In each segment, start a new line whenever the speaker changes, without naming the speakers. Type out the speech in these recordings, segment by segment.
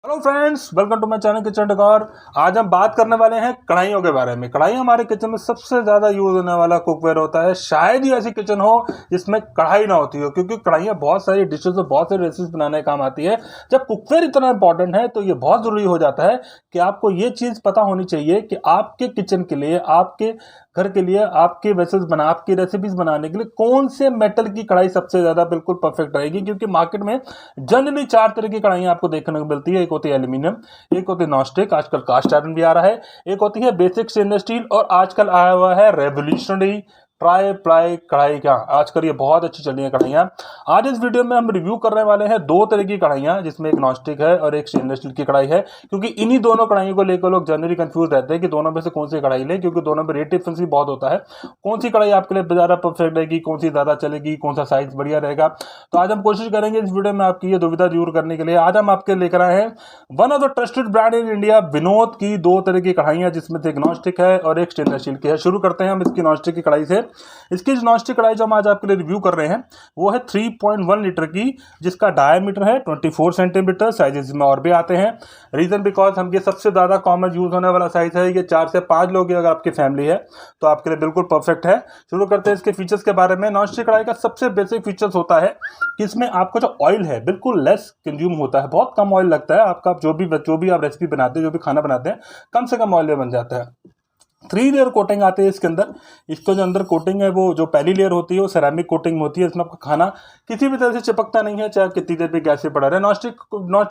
Hello friends, welcome to my channel kitchen decor. आज हम बात करने वाले हैं कढ़ाइयों के बारे में। कढ़ाई हमारे किचन में सबसे ज़्यादा यूज होने वाला कुकवेयर होता है। शायद ही ऐसी किचन हो जिसमें कढ़ाई ना होती हो, क्योंकि कढ़ाइयाँ बहुत सारी डिशेज और बहुत सारी रेसिपीज बनाने का काम आती है। जब कुकवेयर इतना इंपॉर्टेंट है तो ये बहुत ज़रूरी हो जाता है कि आपको ये चीज़ पता होनी चाहिए कि आपके किचन के लिए, आपके घर के लिए, आपके वेसल्स बना, आपकी रेसिपीज बनाने के लिए कौन से मेटल की कढ़ाई सबसे ज़्यादा बिल्कुल परफेक्ट रहेगी। क्योंकि मार्केट में जनरली 4 तरह की कढ़ाइयाँ आपको देखने को मिलती है। एक होती है एल्यूमिनियम, एक होती है नॉनस्टिक, आजकल कास्ट आयरन भी आ रहा है, एक होती है बेसिक स्टेनलेस स्टील, और आजकल आया हुआ है रेवोल्यूशनरी ट्राई प्लाई कढ़ाई। क्या आजकल ये बहुत अच्छी चल रही है कढ़ाइयाँ। आज इस वीडियो में हम रिव्यू करने वाले हैं 2 तरह की कढ़ाइयाँ, जिसमें एक नॉनस्टिक है और एक स्टेनलेस स्टील की कढ़ाई है। क्योंकि इन्हीं दोनों कढ़ाइयों को लेकर लोग जनरली कंफ्यूज रहते हैं कि दोनों में से कौन सी कढ़ाई लें, क्योंकि दोनों में रेट डिफरेंस भी बहुत होता है। कौन सी कढ़ाई आपके लिए ज़्यादा परफेक्ट रहेगी, कौन सी ज़्यादा चलेगी, कौन सा साइज बढ़िया रहेगा। तो आज हम कोशिश करेंगे इस वीडियो में आपकी ये दुविधा दूर करने के लिए। आज हम आपके लेकर आए हैं one of the trusted brand in India, Vinod की 2 तरह की कढ़ाइयाँ, जिसमें से एक नॉनस्टिक है और एक स्टेनलेस स्टील की है। शुरू करते हैं हम इसकी नॉनस्टिक की कढ़ाई से। इसकी नॉनस्टिक कढ़ाई जो हम आज आपके लिए रिव्यू कर रहे हैं वो है 3.1 लीटर की, जिसका डायमीटर है 24 सेंटीमीटर। साइजेस में और भी आते हैं, रीजन बिकॉज हम ये सबसे ज़्यादा कॉमन यूज होने वाला साइज है। ये 4 से 5 लोग अगर आपकी फैमिली है तो आपके लिए बिल्कुल परफेक्ट है। शुरू करते हैं इसके फीचर्स के बारे में। नॉनस्टिक कढ़ाई का सबसे बेसिक फीचर्स होता है कि इसमें आपका जो ऑयल है बिल्कुल लेस कंज्यूम होता है, बहुत कम ऑयल लगता है आपका। जो भी आप रेसिपी बनाते हैं, जो भी खाना बनाते हैं, कम से कम ऑयल में बन जाता है। 3 लेयर कोटिंग आती है इसके अंदर। इसका जो अंदर कोटिंग है, वो जो पहली लेयर होती है वो सेरामिक कोटिंग होती है। इसमें आपका खाना किसी भी तरह से चिपकता नहीं है, चाहे कितनी देर भी गैस पे पड़ा रहे। नॉनस्टिक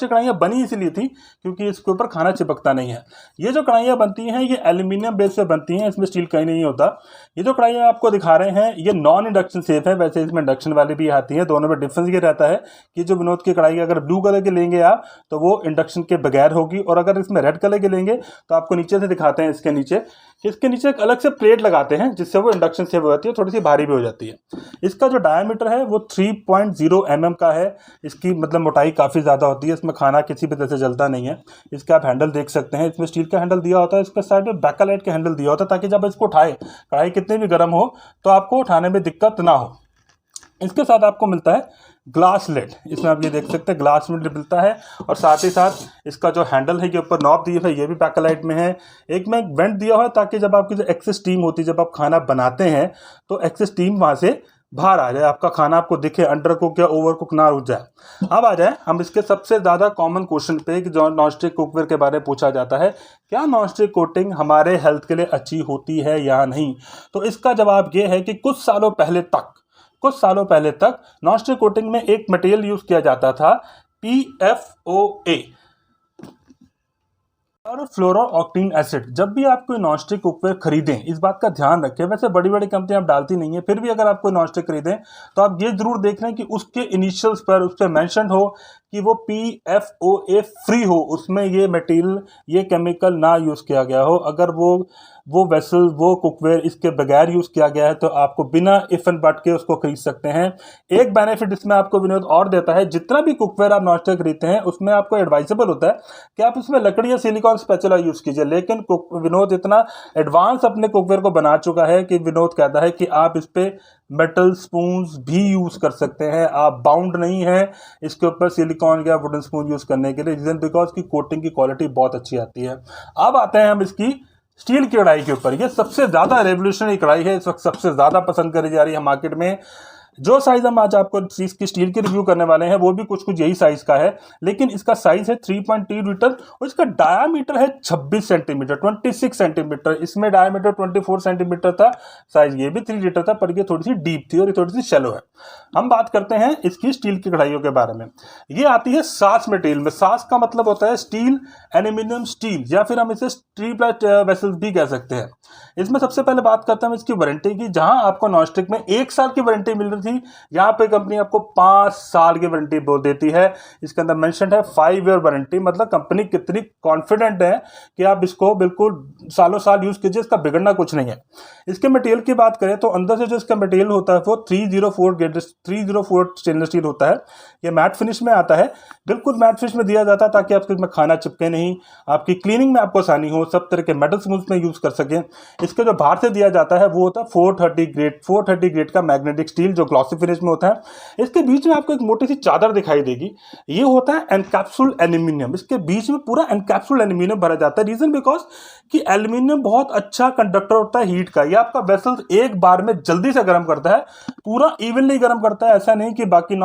कढ़ाइयाँ बनी इसलिए थी क्योंकि इसके ऊपर खाना चिपकता नहीं है। ये जो कढ़ाइयाँ बनती हैं ये एल्यूमिनियम बेस पे बनती हैं, इसमें स्टील कहीं नहीं होता। ये जो कढ़ाइयाँ आपको दिखा रहे हैं ये नॉन इंडक्शन सेफ है। वैसे इसमें इंडक्शन वाली भी आती है। दोनों में डिफरेंस ये रहता है कि जो विनोद की कढ़ाई अगर ब्लू कलर की लेंगे आप तो वो इंडक्शन के बगैर होगी, और अगर इसमें रेड कलर की लेंगे तो आपको नीचे से दिखाते हैं इसके नीचे एक अलग से प्लेट लगाते हैं, जिससे वो इंडक्शन से हो जाती है, थोड़ी सी भारी भी हो जाती है। इसका जो डायमीटर है वो 3.0 mm का है। इसकी मतलब मोटाई काफ़ी ज़्यादा होती है। इसमें खाना किसी भी तरह से जलता नहीं है। इसका आप हैंडल देख सकते हैं, इसमें स्टील का हैंडल दिया होता है, इसके साइड में बैकलाइट का हैंडल दिया होता है, ताकि जब इसको उठाए, कढ़ाई कितनी भी गर्म हो तो आपको उठाने में दिक्कत ना हो। इसके साथ आपको मिलता है ग्लास लेड। इसमें आप ये देख सकते हैं ग्लास लेड मिलता है, और साथ ही साथ इसका जो हैंडल है, ये ऊपर नॉब दिया है, ये भी बैकलाइट में है। एक में वेंट दिया हुआ है ताकि जब आपकी जो एक्सेस स्टीम होती है, जब आप खाना बनाते हैं तो एक्सेस स्टीम वहाँ से बाहर आ जाए, आपका खाना आपको दिखे, अंडर कुक या ओवर कुक ना रुक जाए। अब आ जाए हम इसके सबसे ज़्यादा कॉमन क्वेश्चन पे कि जो नॉनस्टिक कुकवेयर के बारे में पूछा जाता है, क्या नॉनस्टिक कोटिंग हमारे हेल्थ के लिए अच्छी होती है या नहीं। तो इसका जवाब ये है कि कुछ सालों पहले तक नॉनस्टिक कोटिंग में एक मटेरियल यूज किया जाता था, PFOA और फ्लोरोऑक्टेन एसिड। जब भी आप कोई नॉनस्टिक कुकवेयर खरीदें, इस बात का ध्यान रखें। वैसे बड़ी बड़ी कंपनियां आप डालती नहीं है, फिर भी अगर आप कोई नॉनस्टिक खरीदें तो आप ये जरूर देख लें कि उसके इनिशियल्स पर उस पर मैंशन हो कि वो PFOA फ्री हो, उसमें ये मटेरियल, ये केमिकल ना यूज़ किया गया हो। अगर वो वेसल, वो कुकवेयर इसके बगैर यूज़ किया गया है तो आपको बिना इफ एंड बट के उसको खरीद सकते हैं। एक बेनिफिट इसमें आपको विनोद और देता है, जितना भी कुकवेयर आप नॉनस्टिक खरीदते हैं उसमें आपको एडवाइजेबल होता है कि आप उसमें लकड़ी या सिलिकॉन स्पैचुला यूज़ कीजिए। लेकिन विनोद इतना एडवांस अपने कुकवेयर को बना चुका है कि विनोद कहता है कि आप इस पर मेटल स्पून्स भी यूज़ कर सकते हैं। आप बाउंड नहीं है इसके ऊपर सिलिकॉन या वुडन स्पून यूज़ करने के लिए, रीजन बिकॉज की कोटिंग की क्वालिटी बहुत अच्छी आती है। अब आते हैं हम इसकी स्टील की कढ़ाई के ऊपर। ये सबसे ज़्यादा रेवोल्यूशनरी कढ़ाई है, इस वक्त सबसे ज़्यादा पसंद करी जा रही है मार्केट में। जो साइज हम आज आपको इसकी स्टील की रिव्यू करने वाले हैं वो भी कुछ यही साइज का है, लेकिन इसका साइज है 3.2 लीटर और इसका डायामीटर है 26 सेंटीमीटर, 26 सेंटीमीटर। इसमें डायामीटर 24 सेंटीमीटर था, साइज ये भी 3 लीटर था, पर ये थोड़ी सी डीप थी और ये थोड़ी सी शैलो है। हम बात करते हैं इसकी स्टील की कढ़ाइयों के बारे में। ये आती है सास मटेरियल में। सास का मतलब होता है स्टील, एल्यूमिनियम स्टील, या फिर हम इसे स्ट्रीपलाइट वेसल्स भी कह सकते हैं। इसमें सबसे पहले बात करते हैं इसकी वारंटी की। जहां आपको नॉनस्टिक में 1 साल की वारंटी मिल रही थी, यहाँ पे कंपनी आपको 5 साल की वारंटी बोल देती है। इसके अंदर मेंशन है 5 ईयर वारंटी। मतलब कंपनी कितनी कॉन्फिडेंट है कि आप इसको बिल्कुल सालों साल यूज कीजिए, इसका बिगड़ना कुछ नहीं है। इसके मटेरियल की बात करें तो अंदर से जो इसका मटेरियल होता है वो 304 स्टेनलेस स्टील होता है। ये मैट फिनिश में आता है, बिल्कुल मैट फिनिश में दिया जाता है ताकि आपके इसमें खाना चिपके नहीं, आपकी क्लीनिंग में आपको आसानी हो, सब तरह के मेटल स्पून्स में यूज कर सकें। इसके जो बाहर से दिया जाता है वो होता है 430 ग्रेड का मैग्नेटिक स्टील, जो ग्लॉसी फिनिश में होता है। इसके बीच में आपको एक मोटी सी चादर दिखाई देगी, ये होता है एनकैप्सूल एल्यूमिनियम। इसके बीच में पूरा एनकैप्सूल एल्यूमिनियम भरा जाता है। रीजन बिकॉज कि एल्यूमिनियम बहुत अच्छा कंडक्टर होता है हीट का। ये आपका वेसल एक बार में जल्दी से गर्म करता है, पूरा इवनली गर्म करता है। ऐसा नहीं कि बाकी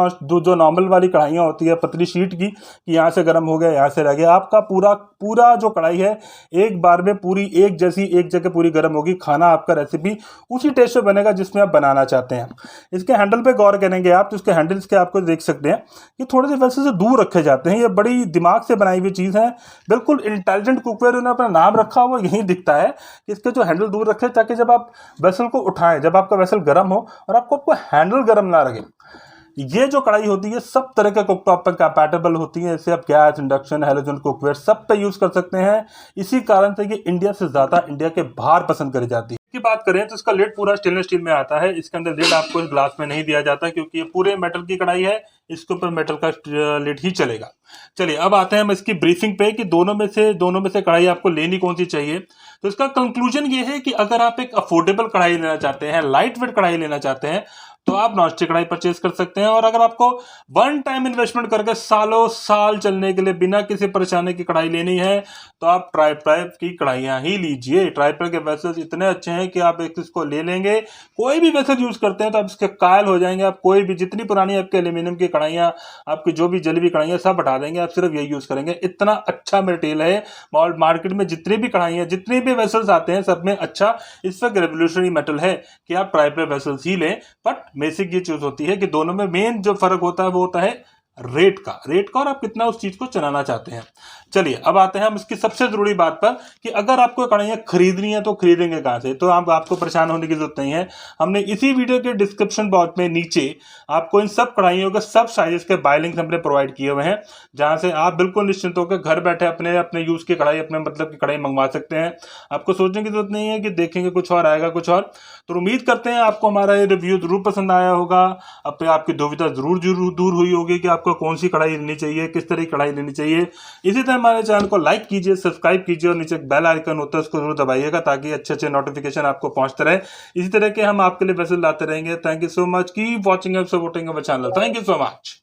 जो नॉर्मल वाली कढ़ाइयाँ होती है पतली शीट की, कि यहाँ से गर्म हो गया यहाँ से रह गया। आपका पूरा जो कढ़ाई है एक बार में पूरी एक जैसी एक जगह पूरी गर्म होगी। खाना आपका रेसिपी उसी टेस्ट से बनेगा जिसमें आप बनाना चाहते हैं। इसके हैंडल पे गौर करेंगे आप तो इसके हैंडल्स के आपको देख सकते हैं कि थोड़े से वेसल से दूर रखे जाते हैं। ये बड़ी दिमाग से बनाई हुई चीज़ है, बिल्कुल इंटेलिजेंट कुकवेयर उन्होंने अपना नाम रखा हुआ यही दिखता है कि इसके जो हैंडल दूर रखे ताकि जब आप वेसल को उठाएं, जब आपका वेसल गर्म हो और आपको हैंडल गर्म ना लगे। ये जो कढ़ाई होती है सब तरह के कुकटॉप पर कंपैटिबल होती है। इसे आप गैस, इंडक्शन, हैलोजन कुकवेयर सब पे यूज कर सकते हैं। इसी कारण से ये इंडिया से ज्यादा इंडिया के बाहर पसंद करी जाती है। की बात करें तो इसका लिड पूरा स्टेनलेस स्टील में आता है। इसके अंदर लिड आपको इस ग्लास में नहीं दिया जाता क्योंकि ये पूरे मेटल की कढ़ाई है, इसके ऊपर मेटल का लिड ही चलेगा। चलिए अब आते हैं हम इसकी ब्रीफिंग पे कि दोनों में से कढ़ाई आपको लेनी कौन सी चाहिए। तो इसका कंक्लूजन ये है कि अगर आप एक अफोर्डेबल कढ़ाई लेना चाहते हैं, लाइट वेट कढ़ाई लेना चाहते हैं, तो आप नॉनस्टिक कढ़ाई परचेज कर सकते हैं। और अगर आपको वन टाइम इन्वेस्टमेंट करके सालों साल चलने के लिए बिना किसी परेशानी की कढ़ाई लेनी है तो आप ट्राइप्लाय की कढ़ाइयाँ ही लीजिए। ट्राइप्लाय के वेसल्स इतने अच्छे हैं कि आप एक इसको ले लेंगे, कोई भी वेसल यूज करते हैं तो आप इसके कायल हो जाएंगे। आप कोई भी जितनी पुरानी आपके एल्यूमिनियम की कढ़ाइयाँ, आपकी जो भी जली हुई कढ़ाइयाँ सब हटा देंगे, आप सिर्फ यही यूज करेंगे। इतना अच्छा मटेरियल है। और मार्केट में जितनी भी कढ़ाइयाँ, जितने भी वेसल्स आते हैं सब में अच्छा इस वक्त रेवोल्यूशनरी मेटल है कि आप ट्राइप्लाय वेसल्स ही लें। बट बेसिक ये चीज होती है कि दोनों में मेन जो फर्क होता है वो होता है रेट का और आप कितना उस चीज को चलाना चाहते हैं। चलिए अब आते हैं हम इसकी सबसे जरूरी बात पर कि अगर आपको कढ़ाइयाँ खरीदनी है तो खरीदेंगे कहाँ से। तो आपको परेशान होने की जरूरत नहीं है। हमने इसी वीडियो के डिस्क्रिप्शन बॉक्स में नीचे आपको इन सब कढ़ाइयों के सब साइजेस के बाय लिंक हमने प्रोवाइड किए हुए हैं, जहां से आप बिल्कुल निश्चिंत होकर घर बैठे अपने यूज की कढ़ाई, अपने मतलब की कढ़ाई मंगवा सकते हैं। आपको सोचने की जरूरत नहीं है कि देखेंगे कुछ और आएगा कुछ और। तो उम्मीद करते हैं आपको हमारा ये रिव्यू जरूर पसंद आया होगा। अब पे आपकी दुविधा जरूर दूर हुई होगी कि आपको कौन सी कढ़ाई लेनी चाहिए, किस तरह की कढ़ाई लेनी चाहिए। इसी तरह हमारे चैनल को लाइक कीजिए, सब्सक्राइब कीजिए और नीचे एक बेल आइकन होता है उसको जरूर दबाइएगा ताकि अच्छे नोटिफिकेशन आपको पहुंचते रहे। इसी तरह के हम आपके लिए वेसल लाते रहेंगे। Thank you so much, keep watching and supporting our channel. Thank you so much.